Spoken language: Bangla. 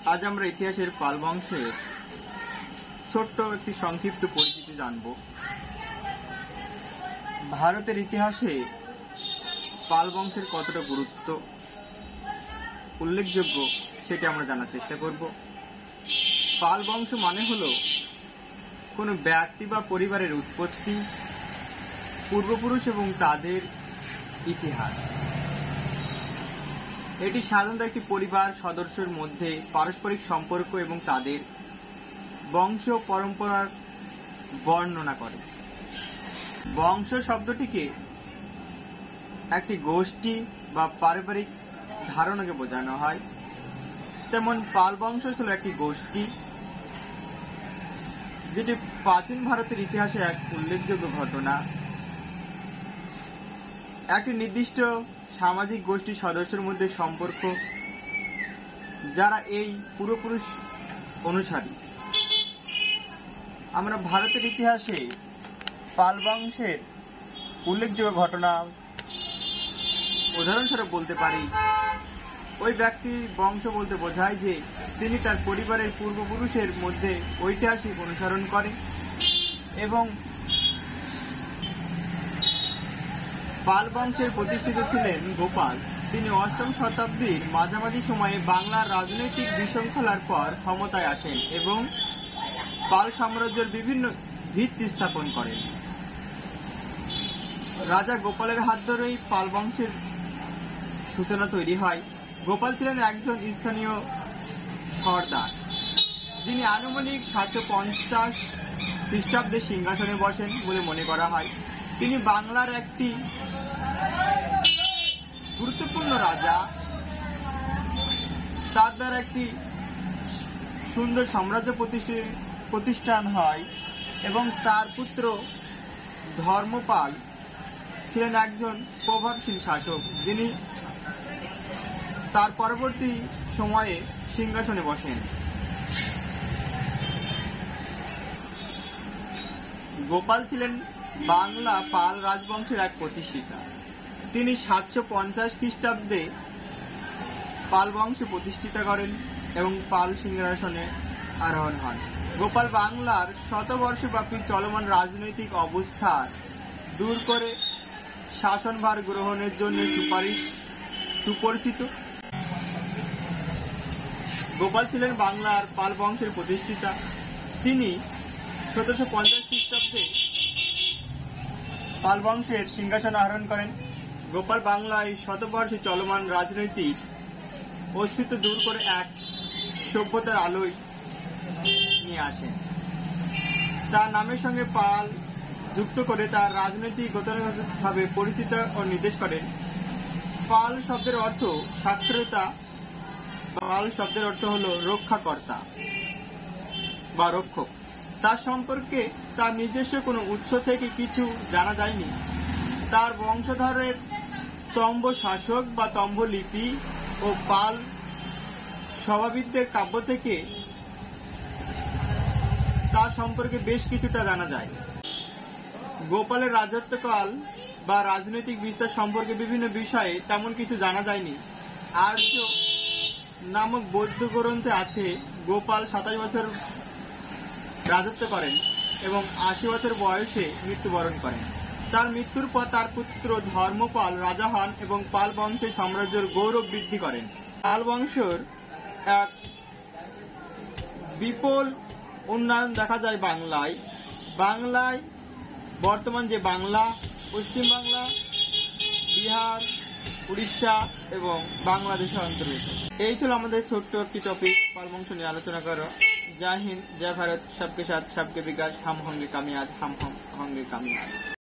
আজ আমরা ইতিহাসের পাল বংশের ছোট্ট একটি সংক্ষিপ্ত পরিচিতি জানব। ভারতের ইতিহাসে পাল বংশের কতটা গুরুত্ব উল্লেখযোগ্য সেটি আমরা জানার চেষ্টা করব। পাল বংশ মানে হলো কোনো ব্যক্তি বা পরিবারের উৎপত্তি, পূর্বপুরুষ এবং তাদের ইতিহাস। এটি সাধারণত একটি পরিবার সদস্যের মধ্যে পারস্পরিক সম্পর্ক এবং তাদের বংশ পরম্পরার বর্ণনা করে। বংশ শব্দটিকে একটি গোষ্ঠী বা পারিবারিক ধারণাকে বোঝানো হয়। তেমন পাল বংশ ছিল একটি গোষ্ঠী, যেটি প্রাচীন ভারতের ইতিহাসে এক উল্লেখযোগ্য ঘটনা। একটি নির্দিষ্ট সামাজিক গোষ্ঠীর সদস্যের মধ্যে সম্পর্ক, যারা এই পূর্বপুরুষ অনুসারী। আমরা ভারতের ইতিহাসে পাল বংশের উল্লেখযোগ্য ঘটনা উদাহরণস্বরূপ বলতে পারি। ওই ব্যক্তি বংশ বলতে বোঝায় যে তিনি তার পরিবারের পূর্বপুরুষের মধ্যে ঐতিহাসিক অনুসরণ করে এবং পাল বংশের প্রতিষ্ঠিত ছিলেন গোপাল। তিনি অষ্টম শতাব্দীর মাঝামাঝি সময়ে বাংলার রাজনৈতিক বিশৃঙ্খলার পর ক্ষমতায় আসেন এবং পাল সাম্রাজ্যের বিভিন্ন ভিত্তি স্থাপন করেন। রাজা গোপালের হাত ধরেই পাল বংশের সূচনা তৈরি হয়। গোপাল ছিলেন একজন স্থানীয় সর্দার, যিনি আনুমানিক 750 খ্রিস্টাব্দে সিংহাসনে বসেন বলে মনে করা হয়। তিনি বাংলার একটি গুরুত্বপূর্ণ রাজা। তার দ্বারা একটি সুন্দর সাম্রাজ্য প্রতিষ্ঠান হয় এবং তার পুত্র ধর্মপাল ছিলেন একজন প্রভাবশীল শাসক, যিনি তার পরবর্তী সময়ে সিংহাসনে বসেন। গোপাল ছিলেন বাংলা পাল রাজবংশের এক প্রতিষ্ঠাতা। তিনি 750 খ্রিস্টাব্দে পাল বংশ প্রতিষ্ঠিত করেন এবং পাল সিংহাসনে আরোহণ হন। গোপাল বাংলার শতবর্ষব্যাপী চলমান রাজনৈতিক অবস্থা দূর করে শাসনভার গ্রহণের জন্য সুপরিচিত। গোপাল ছিলেন বাংলার পাল বংশের প্রতিষ্ঠাতা। তিনি 1750 খ্রিস্টাব্দে পাল বংশের সিংহাসন আরোহণ করেন। গোপাল বাংলায় শতবর্ষে চলমান রাজনৈতিক অস্তিত্ব দূর করে এক সভ্যতার আলোয় নিয়ে আসেন। তার নামের সঙ্গে পাল যুক্ত করে তার রাজনৈতিক গতানুগতিকভাবে পরিচিত ও নির্দেশ করেন। পাল শব্দের অর্থ সাক্ষরতা। পাল শব্দের অর্থ হল রক্ষাকর্তা বা রক্ষক। তার সম্পর্কে তার নিজস্ব কোনো উৎস থেকে কিছু জানা যায়নি। তার বংশধরের তম্ব শাসক বা তম্ব লিপি ও পাল সভাবিদদের কাব্য থেকে তার সম্পর্কে বেশ কিছুটা জানা যায়। গোপালের রাজত্বকাল বা রাজনৈতিক বিস্তার সম্পর্কে বিভিন্ন বিষয়ে তেমন কিছু জানা যায়নি। আর্য নামক বৌদ্ধ গ্রন্থে আছে গোপাল 27 বছর রাজত্ব করেন এবং 80 বছর বয়সে মৃত্যুবরণ করেন। তার মৃত্যুর পর তার পুত্র ধর্মপাল রাজা হন এবং পাল বংশের সাম্রাজ্যের গৌরব বৃদ্ধি করেন। পাল বংশের এক বিপুল উন্নয়ন দেখা যায় বাংলায় বর্তমান যে বাংলা, পশ্চিম বাংলা, বিহার, উড়িষ্যা এবং বাংলাদেশের অন্তর্ভুক্ত। এই ছিল আমাদের ছোট্ট একটি টপিক পাল বংশ নিয়ে আলোচনা করা। জয় হিন্দ, জয় ভারত, সবকে সাথ সবকে বিকাশ, হাম হোঙ্গে কামিয়াব, হাম হোঙ্গে কামিয়াব।